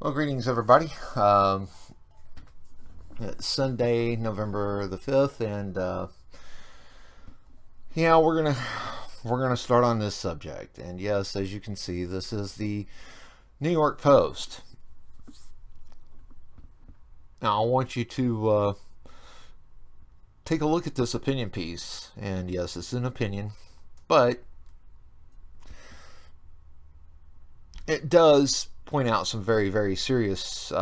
Well, greetings everybody. It's Sunday, November the 5th, and yeah, we're gonna start on this subject. And yes, as you can see, this is the New York Post. Now, I want you to take a look at this opinion piece. And yes, it's an opinion, but it does point out some very, very serious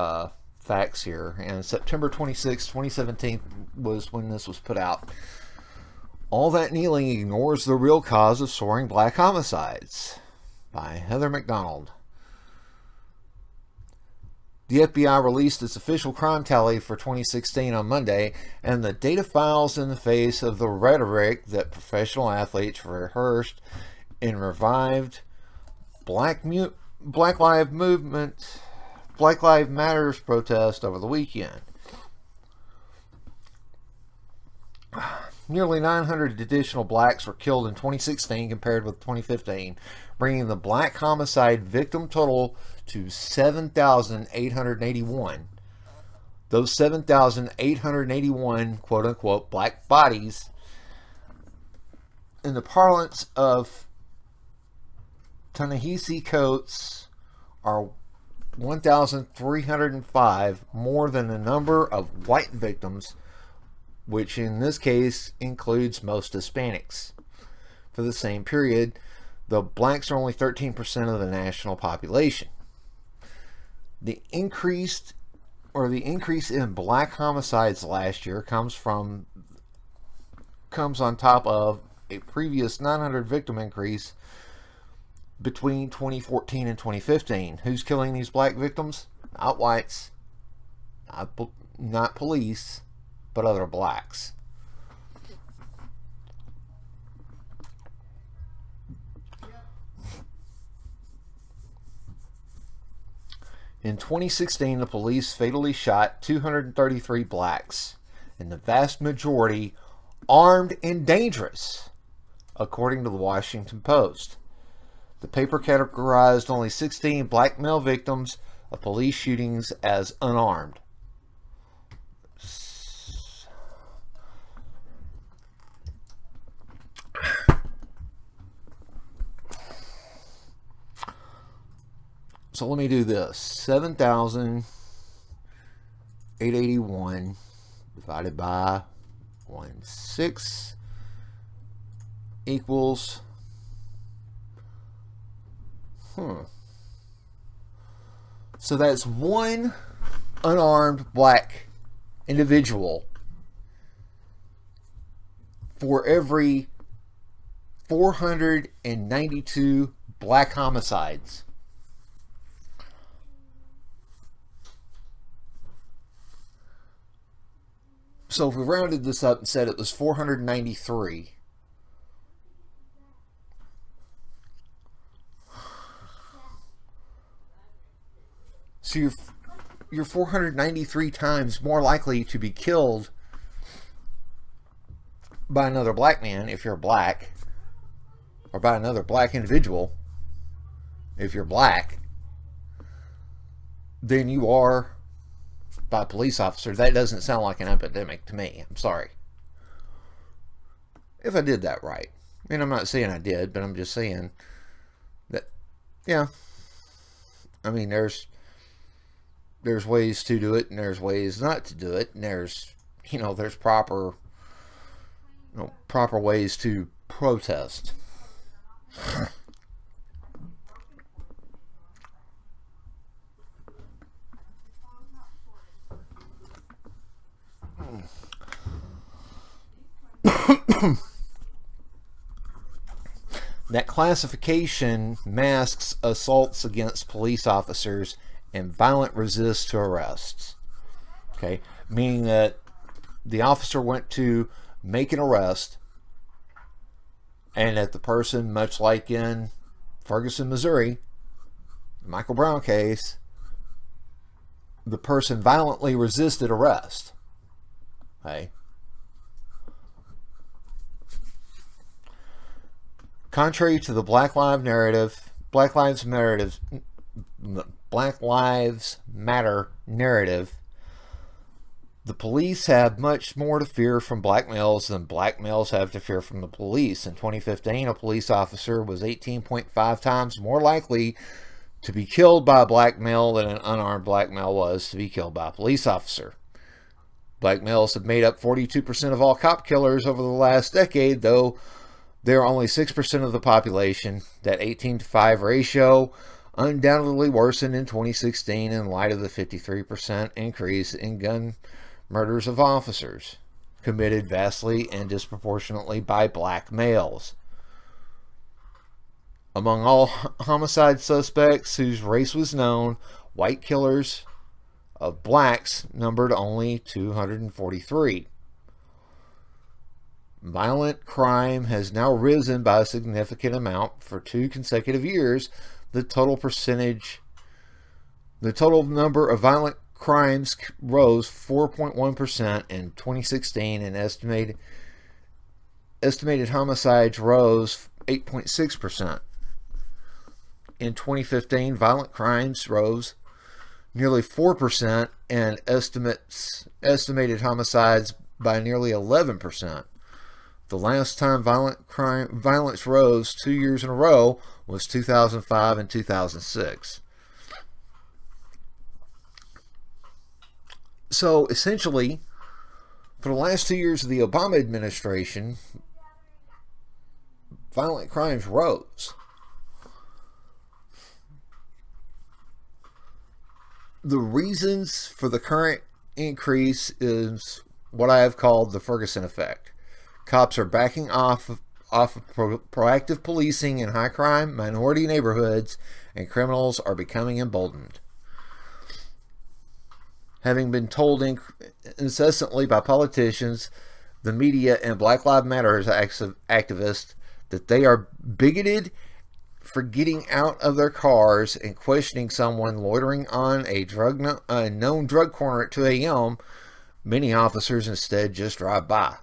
facts here. And September 26, 2017 was when this was put out. All that kneeling ignores the real cause of soaring black homicides, by Heather McDonald. The FBI released its official crime tally for 2016 on Monday, and the data files in the face of the rhetoric that professional athletes rehearsed in revived Black Lives Matters protest over the weekend. Nearly 900 additional blacks were killed in 2016 compared with 2015, bringing the black homicide victim total to 7,881. Those 7,881 quote-unquote black bodies, in the parlance of Ta-Nehisi Coates, are 1,305 more than the number of white victims, which in this case includes most Hispanics. For the same period, the blacks are only 13% of the national population. The increase in black homicides last year comes on top of a previous 900 victim increase between 2014 and 2015. Who's killing these black victims? Not whites, not police, but other blacks. In 2016, the police fatally shot 233 blacks, and the vast majority armed and dangerous, according to the Washington Post. The paper categorized only 16 black male victims of police shootings as unarmed. So let me do this. 7,881 divided by 1.6 equals So that's one unarmed black individual for every 492 black homicides. So if we rounded this up and said it was 493, so you're 493 times more likely to be killed by another black man if you're black, or by another black individual if you're black, than you are by a police officer. That doesn't sound like an epidemic to me. I'm sorry. If I did that right. And I'm not saying I did, but I'm just saying that, yeah. I mean, there's ways to do it, and there's ways not to do it, and there's proper ways to protest. That classification masks assaults against police officers and violent resist to arrests. Okay, meaning that the officer went to make an arrest, and that the person, much like in Ferguson, Missouri, the Michael Brown case, the person violently resisted arrest. Okay. Contrary to the Black Lives narrative, Black Lives Matter narrative, the police have much more to fear from black males than black males have to fear from the police. In 2015, a police officer was 18.5 times more likely to be killed by a black male than an unarmed black male was to be killed by a police officer. Black males have made up 42% of all cop killers over the last decade, though they're only 6% of the population. That 18-to-5 ratio undoubtedly worsened in 2016 in light of the 53% increase in gun murders of officers committed vastly and disproportionately by black males. Among all homicide suspects whose race was known, white killers of blacks numbered only 243. Violent crime has now risen by a significant amount for 2 consecutive years. The total number of violent crimes rose 4.1% in 2016, and estimated homicides rose 8.6%. In 2015, violent crimes rose nearly 4%, and estimated homicides by nearly 11%. The last time violence rose 2 years in a row was 2005 and 2006. So essentially, for the last 2 years of the Obama administration, violent crimes rose. The reasons for the current increase is what I have called the Ferguson effect. Cops are backing off of proactive policing in high crime, minority neighborhoods, and criminals are becoming emboldened. Having been told incessantly by politicians, the media, and Black Lives Matter activists that they are bigoted for getting out of their cars and questioning someone loitering on a known drug corner at 2 a.m., many officers instead just drive by.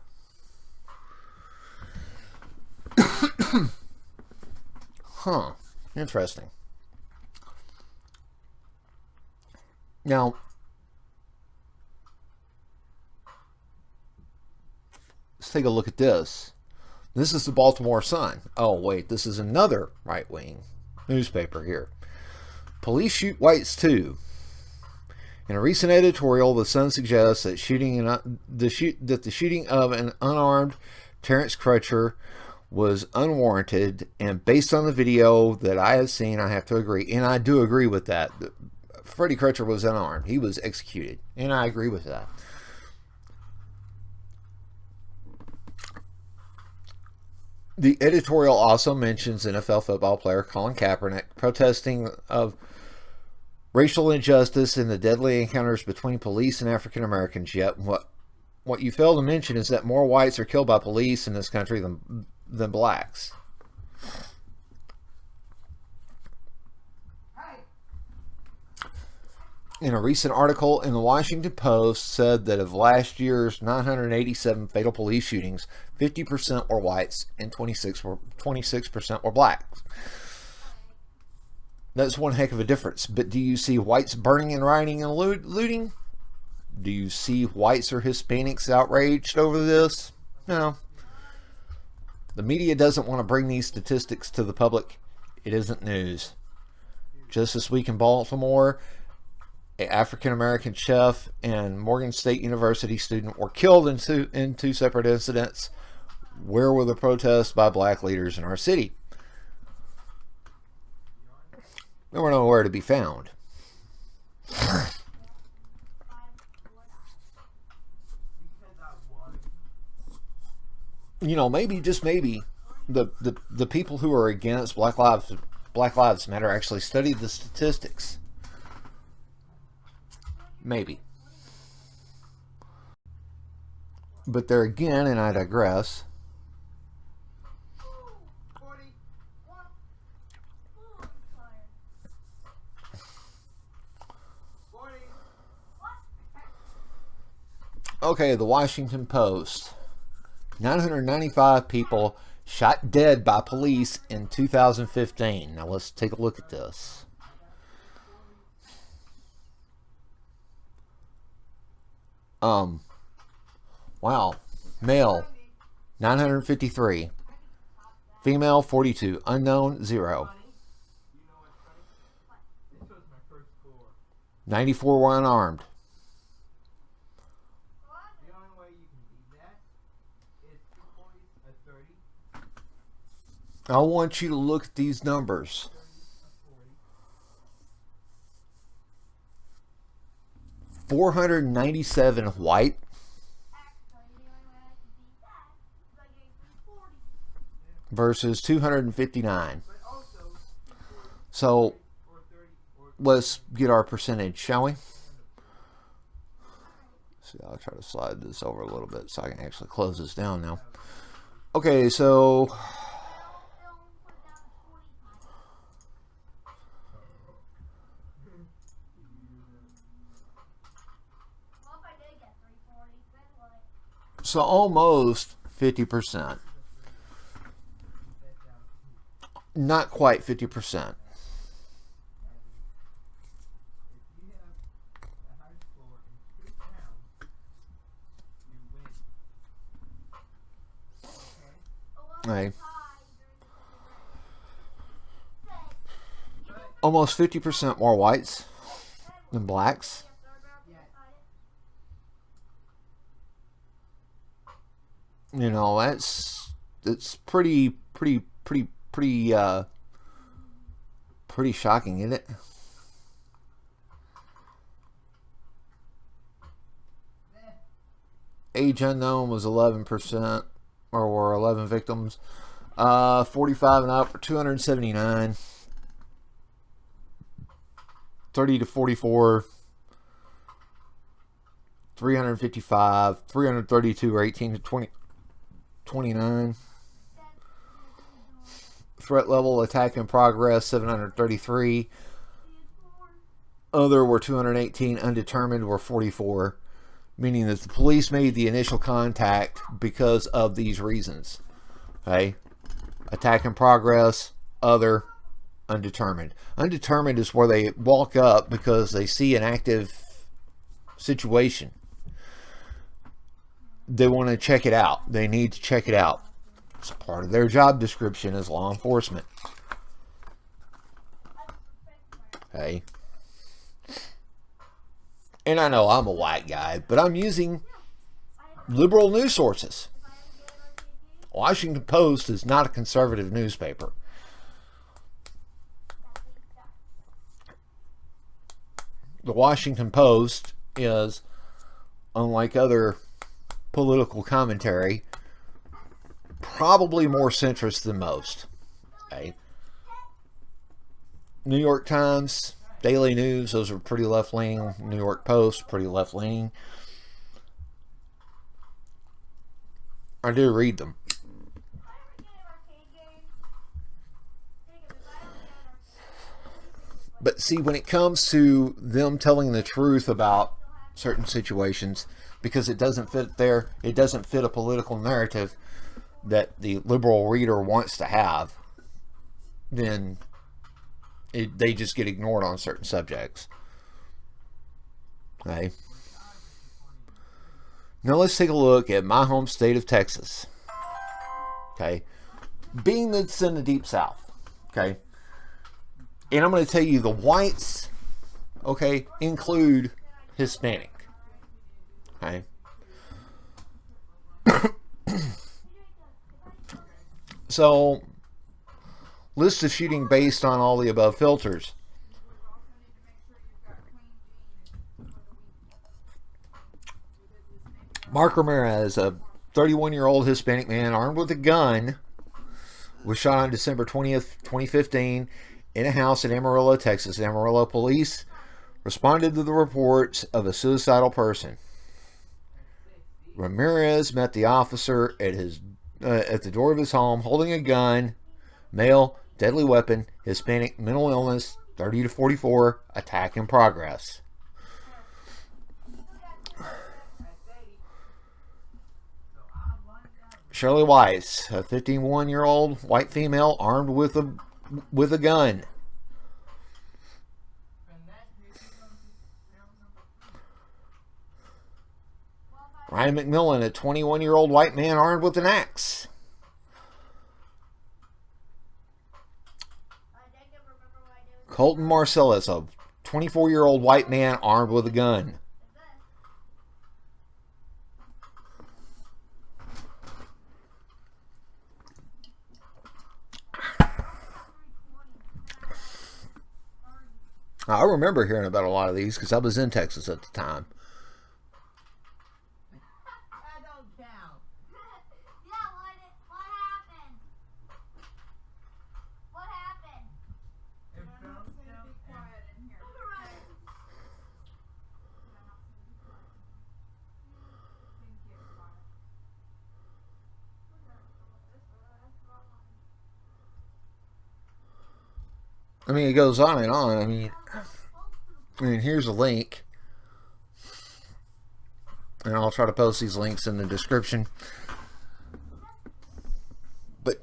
Huh. Interesting. Now, let's take a look at this. This is the Baltimore Sun. Oh, wait, this is another right-wing newspaper here. Police shoot whites too. In a recent editorial, the Sun suggests that the shooting of an unarmed Terrence Crutcher was unwarranted, and based on the video that I have seen, I have to agree, and I do agree with that. Freddie Crutcher was unarmed. He was executed, and I agree with that. The editorial also mentions NFL football player Colin Kaepernick protesting of racial injustice and the deadly encounters between police and African Americans. Yet what you fail to mention is that more whites are killed by police in this country than blacks. In a recent article in the Washington Post said that of last year's 987 fatal police shootings, 50% were whites and 26% were blacks. That's one heck of a difference. But do you see whites burning and rioting and looting? Do you see whites or Hispanics outraged over this? No. The media doesn't want to bring these statistics to the public. It isn't news. Just this week in Baltimore, an African-American chef and Morgan State University student were killed in two separate incidents. Where were the protests by black leaders in our city? They were nowhere to be found. You know, maybe, just maybe, the people who are against Black Lives Matter actually studied the statistics. Maybe. But there again, and I digress, okay, the Washington Post. 995 people shot dead by police in 2015. Now let's take a look at this. Wow. Male, 953. Female, 42. Unknown, 0. 94 were unarmed. I want you to look at these numbers. 497 white. Versus 259. So let's get our percentage, shall we? See, I'll try to slide this over a little bit so I can actually close this down now. Okay, so almost 50%. Not quite 50%. Right. Almost 50% more whites than blacks. You know, it's pretty shocking, isn't it? Age unknown was 11%, or were 11 victims. 45 and up, 279. 30 to 44, 355. 332 or 18 to 29. Threat level, attack in progress, 733. Other were 218. Undetermined were 44. Meaning that the police made the initial contact because of these reasons. Okay? Attack in progress, other, undetermined. Undetermined is where they walk up because they see an active situation. They want to check it out. They need to check it out. It's part of their job description as law enforcement. Okay? And I know I'm a white guy, but I'm using liberal news sources. Washington Post is not a conservative newspaper. The Washington Post is, unlike other political commentary, probably more centrist than most. Okay? New York Times, Daily News, those are pretty left-leaning. New York Post, pretty left-leaning. I do read them. But see, when it comes to them telling the truth about certain situations, because it doesn't fit it doesn't fit a political narrative that the liberal reader wants to have, then they just get ignored on certain subjects. Okay. Now let's take a look at my home state of Texas. Okay. Being that it's in the deep south. Okay. And I'm going to tell you the whites, okay, include Hispanic. Okay. So, list of shooting based on all the above filters. Mark Ramirez, a 31-year-old Hispanic man armed with a gun, was shot on December 20th, 2015 in a house in Amarillo, Texas. Amarillo police responded to the reports of a suicidal person. Ramirez met the officer at the door of his home holding a gun, male, deadly weapon, Hispanic, mental illness, 30 to 44, attack in progress. Shirley Weiss, a 51-year-old white female armed with a gun. Ryan McMillan, a 21-year-old white man armed with an axe. Colton Marcellus, a 24-year-old white man armed with a gun. I remember hearing about a lot of these because I was in Texas at the time. I mean, it goes on and on. I mean, here's a link. And I'll try to post these links in the description. But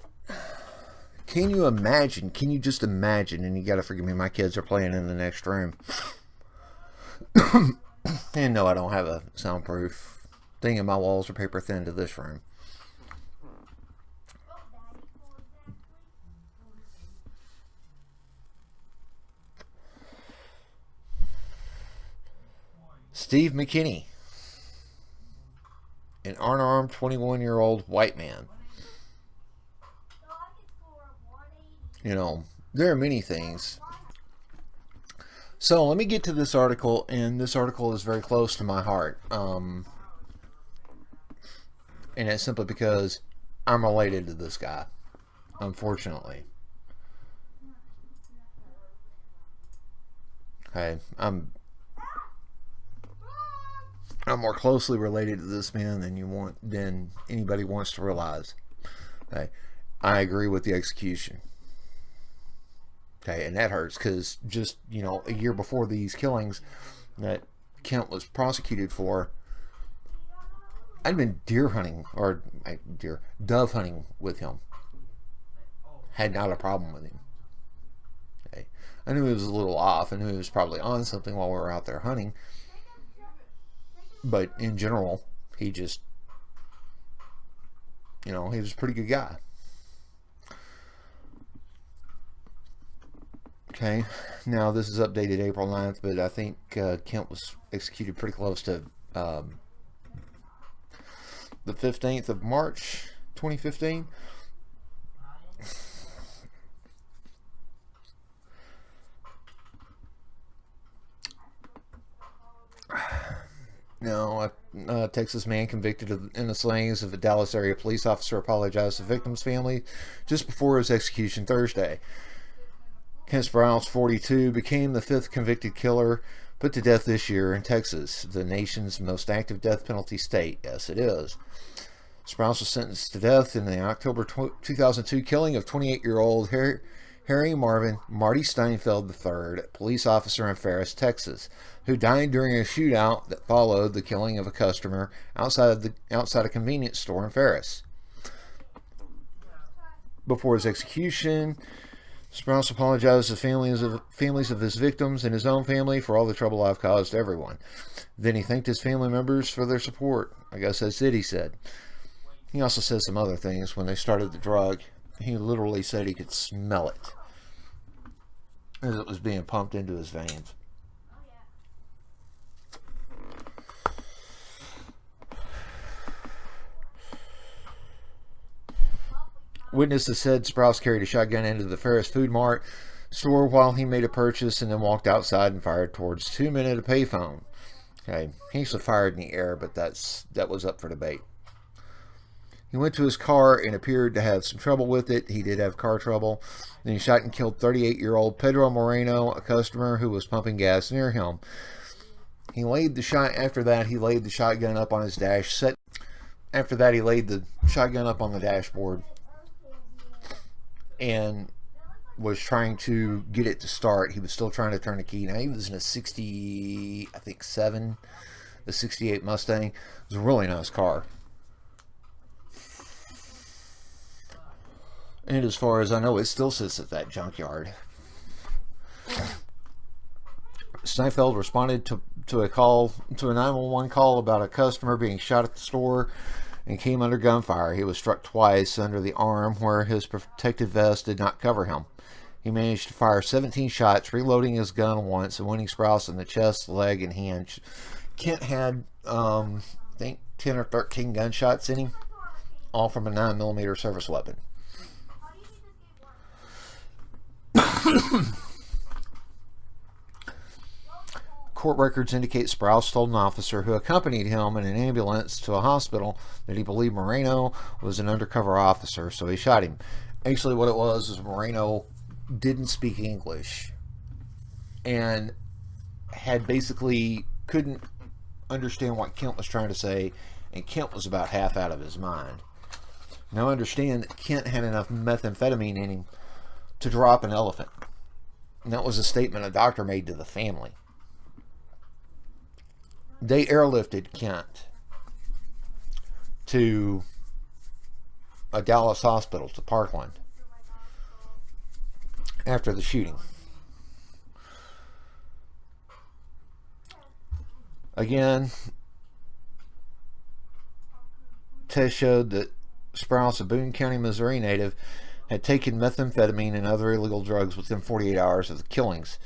can you imagine? Can you just imagine? And you got to forgive me, my kids are playing in the next room. And no, I don't have a soundproof thing, and my walls are paper thin to this room. Steve McKinney, an unarmed 21-year-old white man. You know, there are many things. So let me get to this article, and this article is very close to my heart. And it's simply because I'm related to this guy, unfortunately. Okay, I'm more closely related to this man than anybody wants to realize. Okay, I agree with the execution. Okay, and that hurts because just, you know, a year before these killings that Kent was prosecuted for, I'd been dove hunting with him. Had not a problem with him. Okay, I knew he was a little off. I knew he was probably on something while we were out there hunting. But in general, he just, you know, he was a pretty good guy. Okay, now this is updated April 9th, but I think Kent was executed pretty close to the 15th of March, 2015. No, a Texas man convicted in the slayings of a Dallas area police officer apologized to the victim's family just before his execution Thursday. Kent Sprouse, 42, became the 5th convicted killer put to death this year in Texas, the nation's most active death penalty state. Yes, it is. Sprouse was sentenced to death in the October 2002 killing of 28-year-old Harry Marty Steinfeld III, police officer in Ferris, Texas, who died during a shootout that followed the killing of a customer outside a convenience store in Ferris. Before his execution, Sprouse apologized to families of his victims and his own family for all the trouble I've caused everyone. Then he thanked his family members for their support. I guess that's it, he said. He also said some other things. When they started the drug, he literally said he could smell it as it was being pumped into his veins. Witnesses said Sprouse carried a shotgun into the Ferris Food Mart store while he made a purchase and then walked outside and fired towards 2 men at a payphone. Okay, he actually fired in the air, but that was up for debate. He went to his car and appeared to have some trouble with it. He did have car trouble. Then he shot and killed 38-year-old Pedro Moreno, a customer who was pumping gas near him. After that, he laid the shotgun up on his dash. After that, he laid the shotgun up on the dashboard and was trying to get it to start. He was still trying to turn the key. Now, he was in a 68 Mustang. It was a really nice car. And as far as I know, it still sits at that junkyard. Steinfeld responded to a 911 call about a customer being shot at the store and came under gunfire. He was struck twice under the arm where his protective vest did not cover him. He managed to fire 17 shots, reloading his gun once and wounding Sprouse in the chest, leg, and hand. Kent had, I think, 10 or 13 gunshots in him, all from a 9mm service weapon. Court records indicate Sprouse told an officer who accompanied him in an ambulance to a hospital that he believed Moreno was an undercover officer, so he shot him. Actually, what it was is Moreno didn't speak English and had basically couldn't understand what Kent was trying to say, and Kent was about half out of his mind. Now understand that Kent had enough methamphetamine in him to drop an elephant. And that was a statement a doctor made to the family. They airlifted Kent to a Dallas hospital, to Parkland, after the shooting. Again, tests showed that Sprouse, a Boone County, Missouri native, had taken methamphetamine and other illegal drugs within 48 hours of the killings.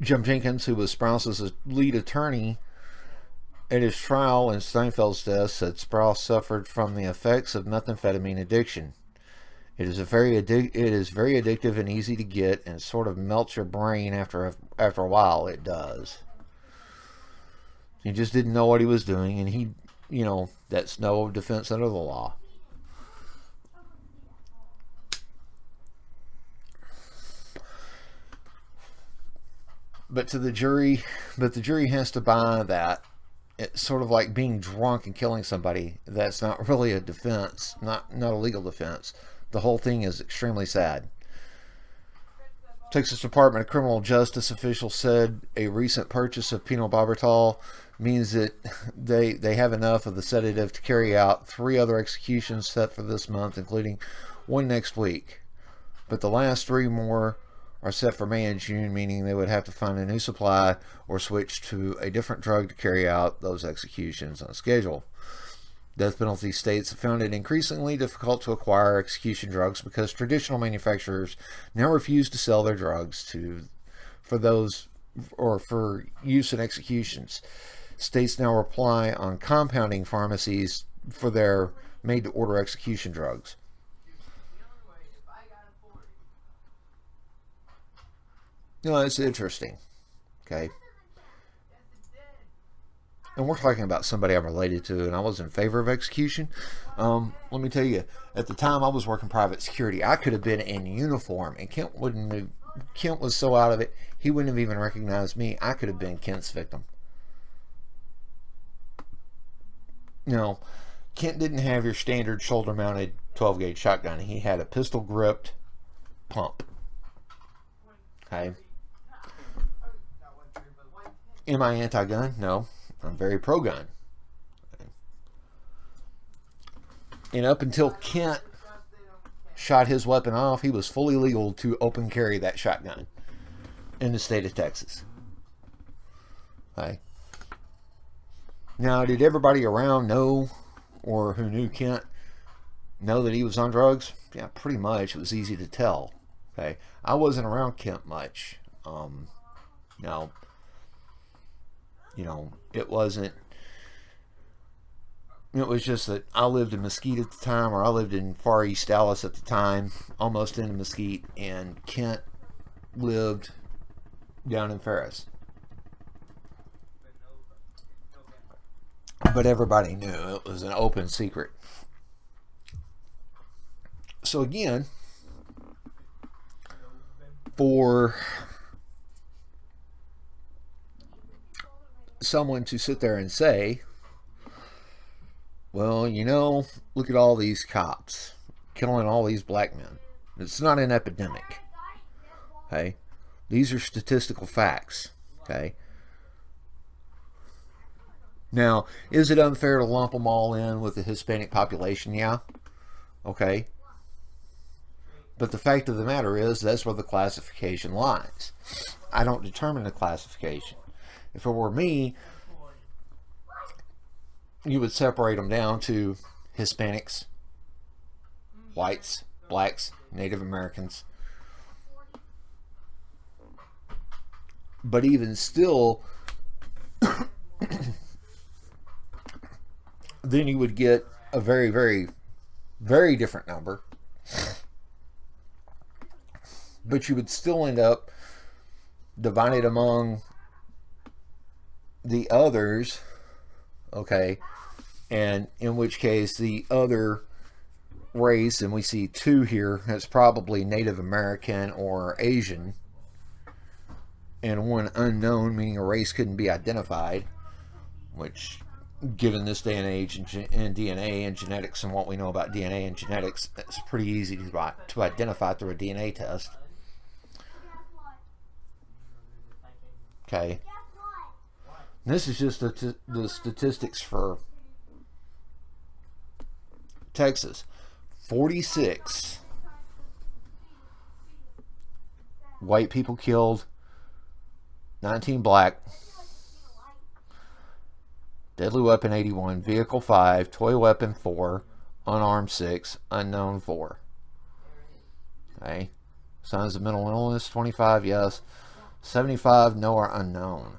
Jim Jenkins, who was Sprouse's lead attorney at his trial in Steinfeld's death, said Sprouse suffered from the effects of methamphetamine addiction. It is very addictive and easy to get, and sort of melts your brain after a while. It does. He just didn't know what he was doing, and he, that's no defense under the law. But the jury has to buy that. It's sort of like being drunk and killing somebody. That's not really a defense, not a legal defense. The whole thing is extremely sad. Texas Department of Criminal Justice officials said a recent purchase of phenobarbital means that they have enough of the sedative to carry out 3 other executions set for this month, including one next week. But the last 3 more are set for May and June, meaning they would have to find a new supply or switch to a different drug to carry out those executions on schedule. Death penalty states have found it increasingly difficult to acquire execution drugs because traditional manufacturers now refuse to sell their drugs for use in executions. States now rely on compounding pharmacies for their made-to-order execution drugs. It's interesting. Okay. And we're talking about somebody I'm related to, and I was in favor of execution. Let me tell you, at the time I was working private security, I could have been in uniform, and Kent was so out of it, he wouldn't have even recognized me. I could have been Kent's victim. Kent didn't have your standard shoulder-mounted 12-gauge shotgun. He had a pistol-gripped pump. Okay. Am I anti-gun? No. I'm very pro-gun. And up until Kent shot his weapon off, he was fully legal to open carry that shotgun in the state of Texas. Okay. Now, did everybody around know, or who knew Kent, know that he was on drugs? Yeah, pretty much. It was easy to tell. Okay. I wasn't around Kent much. No. It wasn't. It was just that I lived in Mesquite at the time, or I lived in Far East Dallas at the time, almost into Mesquite, and Kent lived down in Ferris. But everybody knew. It was an open secret. So again, for someone to sit there and say, well, look at all these cops killing all these black men. It's not an epidemic. Okay? These are statistical facts. Okay? Now, is it unfair to lump them all in with the Hispanic population? Yeah. Okay. But the fact of the matter is, that's where the classification lies. I don't determine the classification. If it were me, you would separate them down to Hispanics, whites, blacks, Native Americans. But even still, then you would get a very, very, very different number. But you would still end up divided among the others, okay, and in which case the other race, and we see two here, that's probably Native American or Asian, and one unknown, meaning a race couldn't be identified, which, given this day and age in DNA and genetics and what we know about DNA and genetics, it's pretty easy to identify through a DNA test. Okay. This is just the statistics for Texas. 46 white people killed, 19 black, deadly weapon 81, vehicle 5, toy weapon 4, unarmed 6, unknown 4. Okay. Signs of mental illness 25, yes. 75, no or unknown.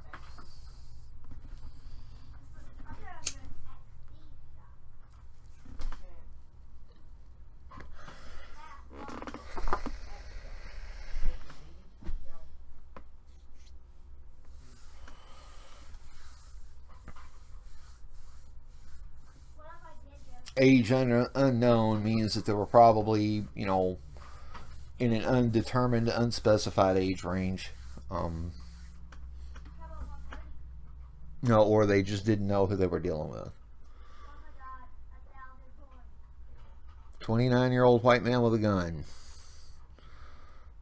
Age unknown means that they were probably, you know, in an undetermined, unspecified age range. You know, or they just didn't know who they were dealing with. 29-year-old white man with a gun.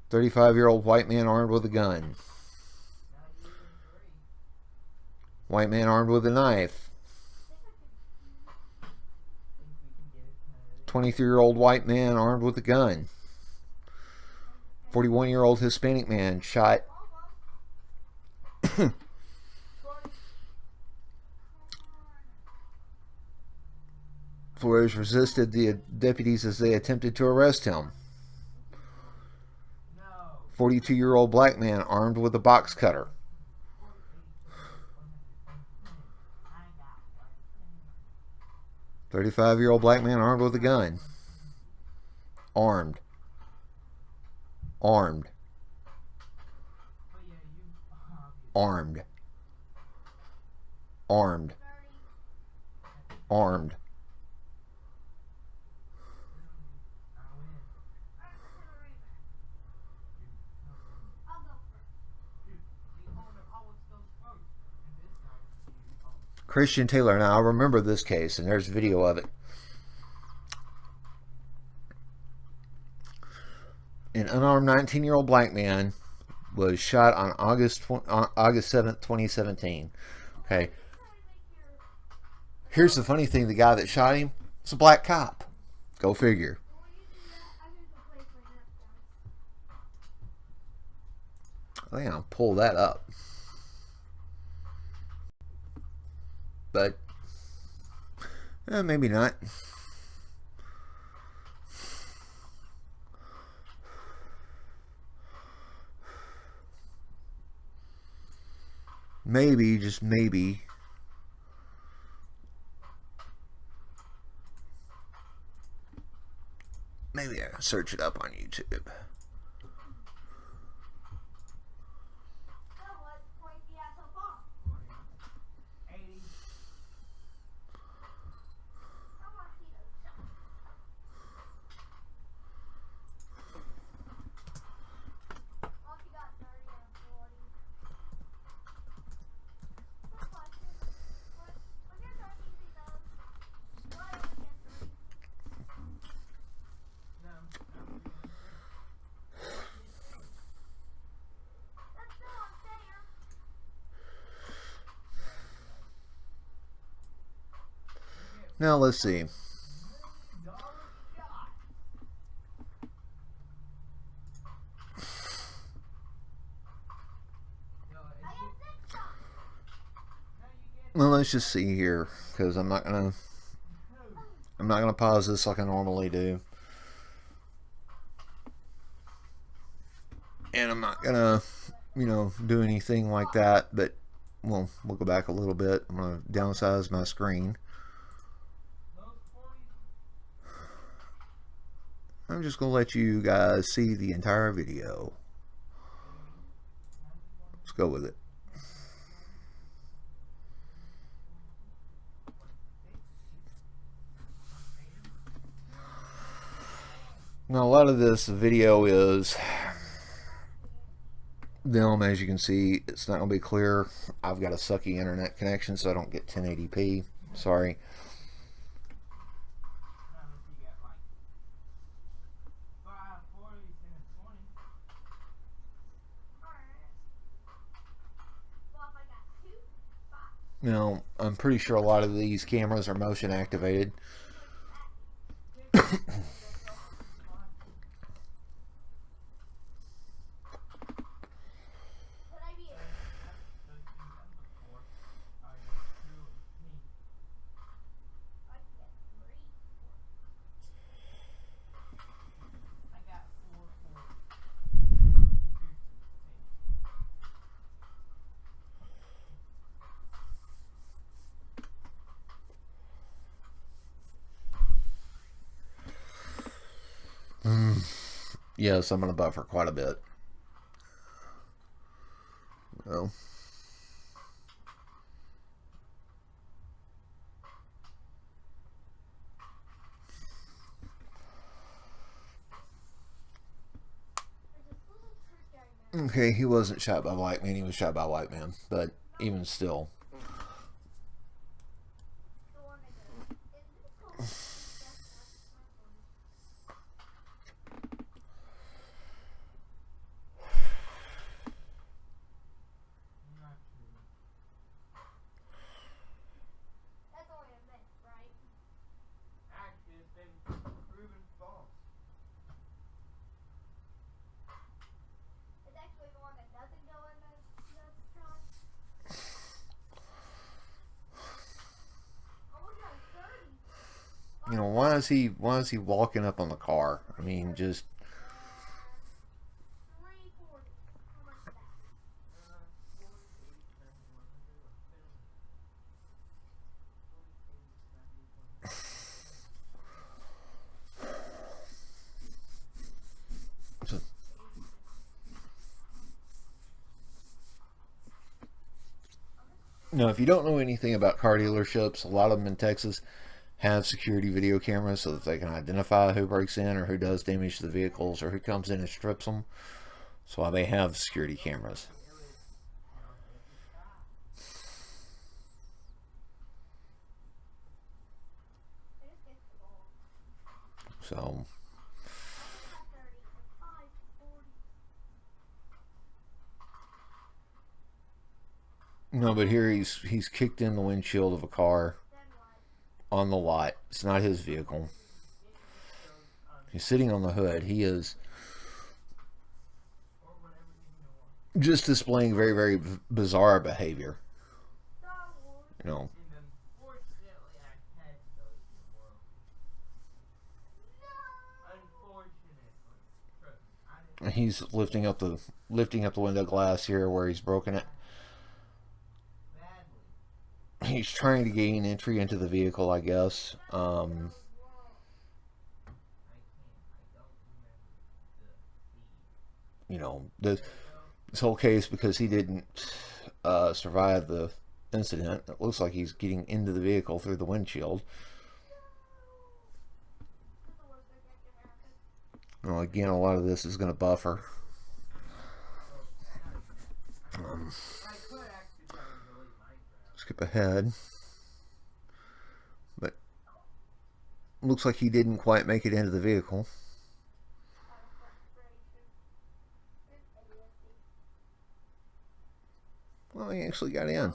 35-year-old white man armed with a gun. White man armed with a knife. 23-year-old white man armed with a gun. 41-year-old Hispanic man shot for his resisted the deputies as they attempted to arrest him. 42-year-old black man armed with a box cutter. $35-year-old black man armed with a gun. Armed. Armed. Armed. Armed. Armed. Christian Taylor. Now, I remember this case, and there's video of it. An unarmed 19-year-old black man was shot on August 7th, 2017. Okay. Here's the funny thing. The guy that shot him was a black cop. Go figure. I think I'll pull that up. But maybe not. Maybe, just maybe, I'll search it up on YouTube. Now let's see. Well, let's just see here, because I'm not gonna pause this like I normally do, and I'm not gonna, you know, do anything like that. But we'll go back a little bit. I'm gonna downsize my screen. I'm just gonna let you guys see the entire video. Let's go with it. Now, a lot of this video is them, as you can see. It's not going to be clear. I've got a sucky internet connection, so I don't get 1080p. Sorry. Now, I'm pretty sure a lot of these cameras are motion activated. Yes, I'm going to buffer quite a bit. Well, okay, he wasn't shot by white man, he was shot by white man, but even still. You know, why is he walking up on the car? I mean, just now, if you don't know anything about car dealerships, a lot of them in Texas have security video cameras so that they can identify who breaks in or who does damage to the vehicles or who comes in and strips them. That's why they have security cameras. So, no, but here he's kicked in the windshield of a car on the lot. It's not his vehicle. He's sitting on the hood. He is just displaying very, very bizarre behavior. You know. He's lifting up the window glass here where he's broken it. He's trying to gain entry into the vehicle, I guess. You know, this whole case, because he didn't survive the incident, it looks like he's getting into the vehicle through the windshield. Well, again, a lot of this is going to buffer. Skip ahead. But looks like he didn't quite make it into the vehicle. Well, he actually got in.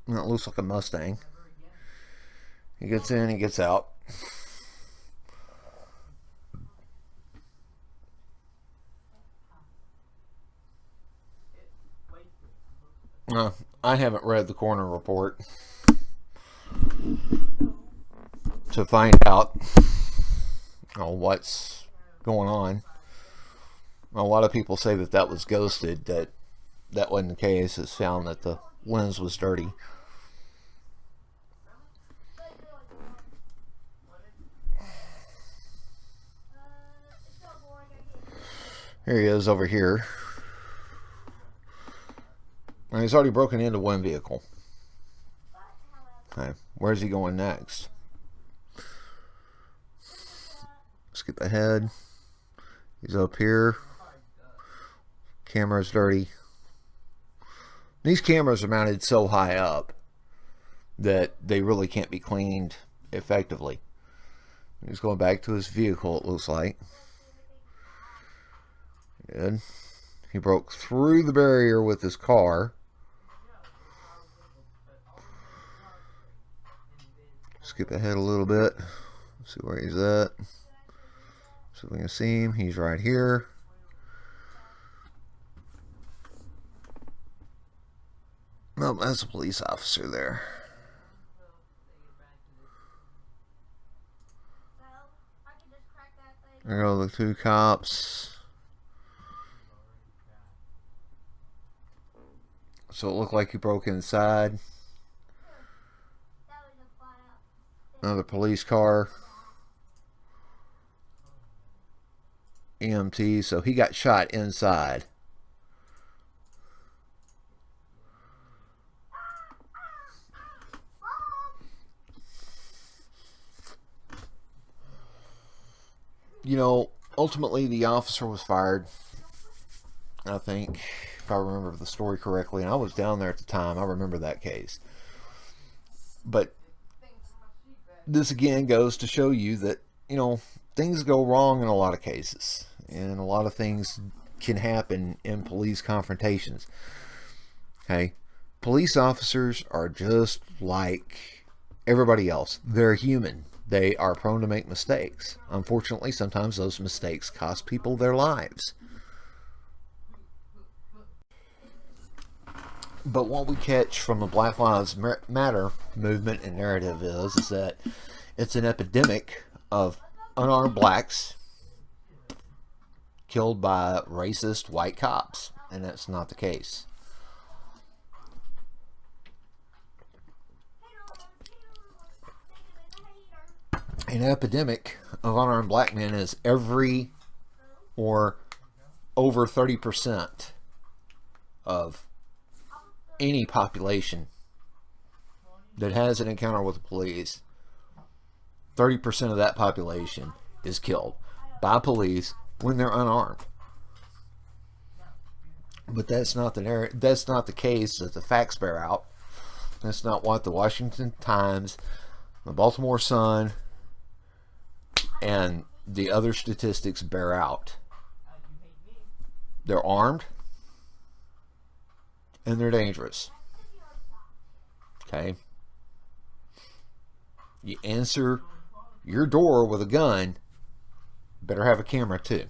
Well, it looks like a Mustang. He gets in, he gets out. I haven't read the coroner report to find out what's going on. A lot of people say that that was ghosted, that wasn't the case. It's found that the lens was dirty. Here he is over here. And he's already broken into one vehicle. Okay, where's he going next? Skip ahead. He's up here. Camera's dirty. These cameras are mounted so high up that they really can't be cleaned effectively. He's going back to his vehicle, it looks like. Good. He broke through the barrier with his car. Skip ahead a little bit. See where he's at. So we can see him. He's right here. Nope, that's a police officer there. There go the two cops. So it looked like he broke inside. Another police car. EMT, so he got shot inside. You know, ultimately the officer was fired, I think, if I remember the story correctly, and I was down there at the time. I remember that case. But this again goes to show you that, you know, things go wrong in a lot of cases, and a lot of things can happen in police confrontations. Okay, police officers are just like everybody else. They're human. They are prone to make mistakes. Unfortunately, sometimes those mistakes cost people their lives. But what we catch from the Black Lives Matter movement and narrative is that it's an epidemic of unarmed blacks killed by racist white cops, and that's not the case. An epidemic of unarmed black men is every or over 30% of any population that has an encounter with the police. 30% of that population is killed by police when they're unarmed. But that's not the case that the facts bear out. That's not what the Washington Times, the Baltimore Sun, and the other statistics bear out. They're armed and they're dangerous. Okay? You answer your door with a gun, better have a camera too.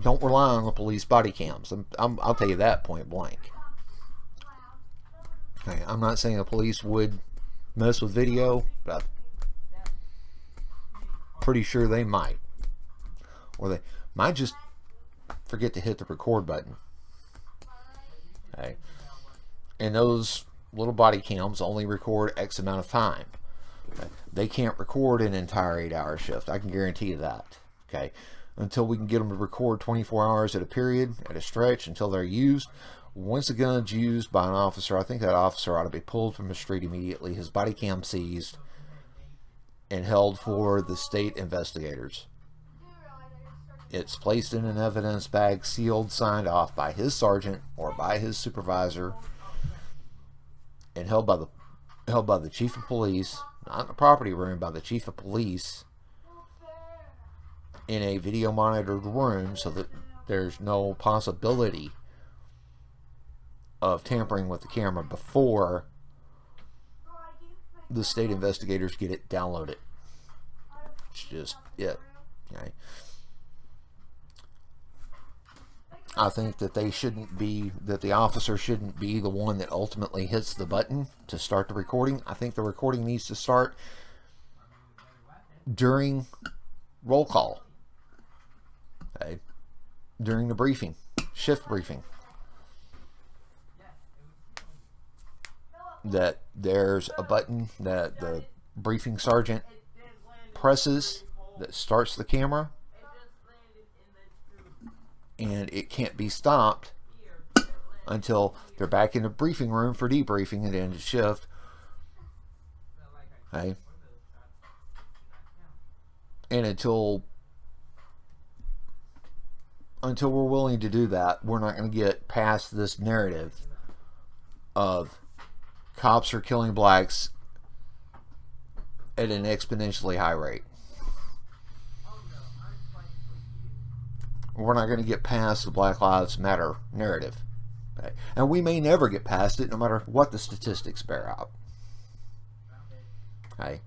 Don't rely on the police body cams. I'll tell you that point blank. Okay, I'm not saying the police would mess with video, but I'm pretty sure they might. Or they might just forget to hit the record button. Okay. And those little body cams only record X amount of time. Okay. They can't record an entire 8-hour shift. I can guarantee you that. Okay. Until we can get them to record 24 hours at a period, at a stretch, until they're used. Once a gun's used by an officer, I think that officer ought to be pulled from the street immediately, his body cam seized, and held for the state investigators. It's placed in an evidence bag, sealed, signed off by his sergeant or by his supervisor, and held by the chief of police, not in the property room, by the chief of police, in a video monitored room, so that there's no possibility of tampering with the camera before the state investigators get it downloaded. It's just it. Okay. I think that the officer shouldn't be the one that ultimately hits the button to start the recording. I think the recording needs to start during roll call, okay, during the briefing, shift briefing. That there's a button that the briefing sergeant presses that starts the camera, and it can't be stopped until they're back in the briefing room for debriefing at the end of shift. Okay. And until we're willing to do that, we're not going to get past this narrative of cops are killing blacks at an exponentially high rate. We're not going to get past the Black Lives Matter narrative. Okay? And we may never get past it, no matter what the statistics bear out. Okay?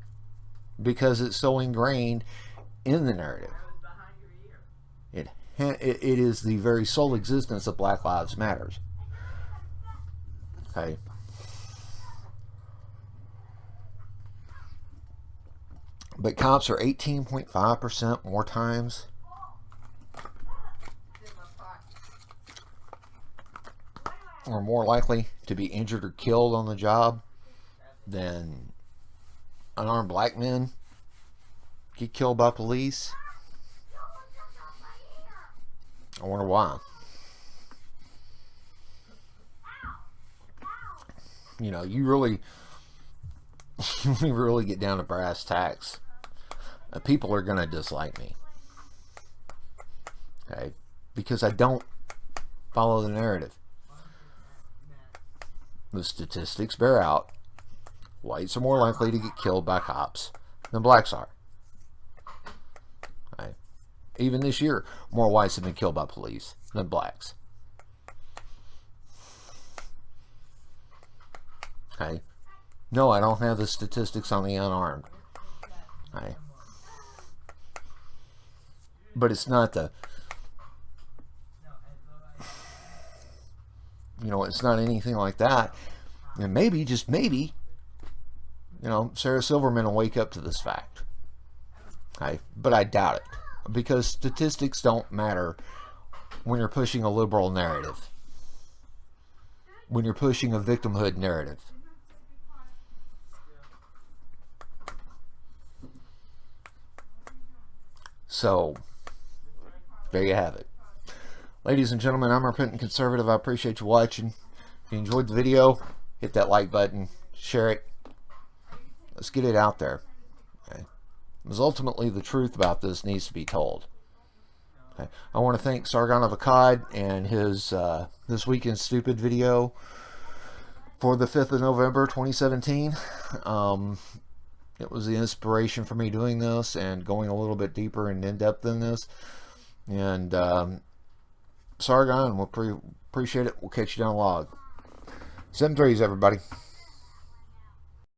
Because it's so ingrained in the narrative. It is the very sole existence of Black Lives Matters. Okay? But cops are 18.5% more times or more likely to be injured or killed on the job than unarmed black men get killed by police. I wonder why. You know, you really get down to brass tacks. People are going to dislike me. Okay? Because I don't follow the narrative. The statistics bear out. Whites are more likely to get killed by cops than blacks are. Okay? Even this year, more whites have been killed by police than blacks. Okay? No, I don't have the statistics on the unarmed. Okay? But it's not the... You know, it's not anything like that. And maybe, just maybe, you know, Sarah Silverman will wake up to this fact. Okay? But I doubt it. Because statistics don't matter when you're pushing a liberal narrative. When you're pushing a victimhood narrative. So, there you have it. Ladies and gentlemen, I'm Repentant Conservative. I appreciate you watching. If you enjoyed the video, hit that like button, share it. Let's get it out there. Okay? Because ultimately the truth about this needs to be told. Okay? I want to thank Sargon of Akkad and his This Week in Stupid video for the 5th of November 2017. It was the inspiration for me doing this and going a little bit deeper and in-depth in this. And Sargon, we'll appreciate it. We'll catch you down the log. 7 threes, everybody.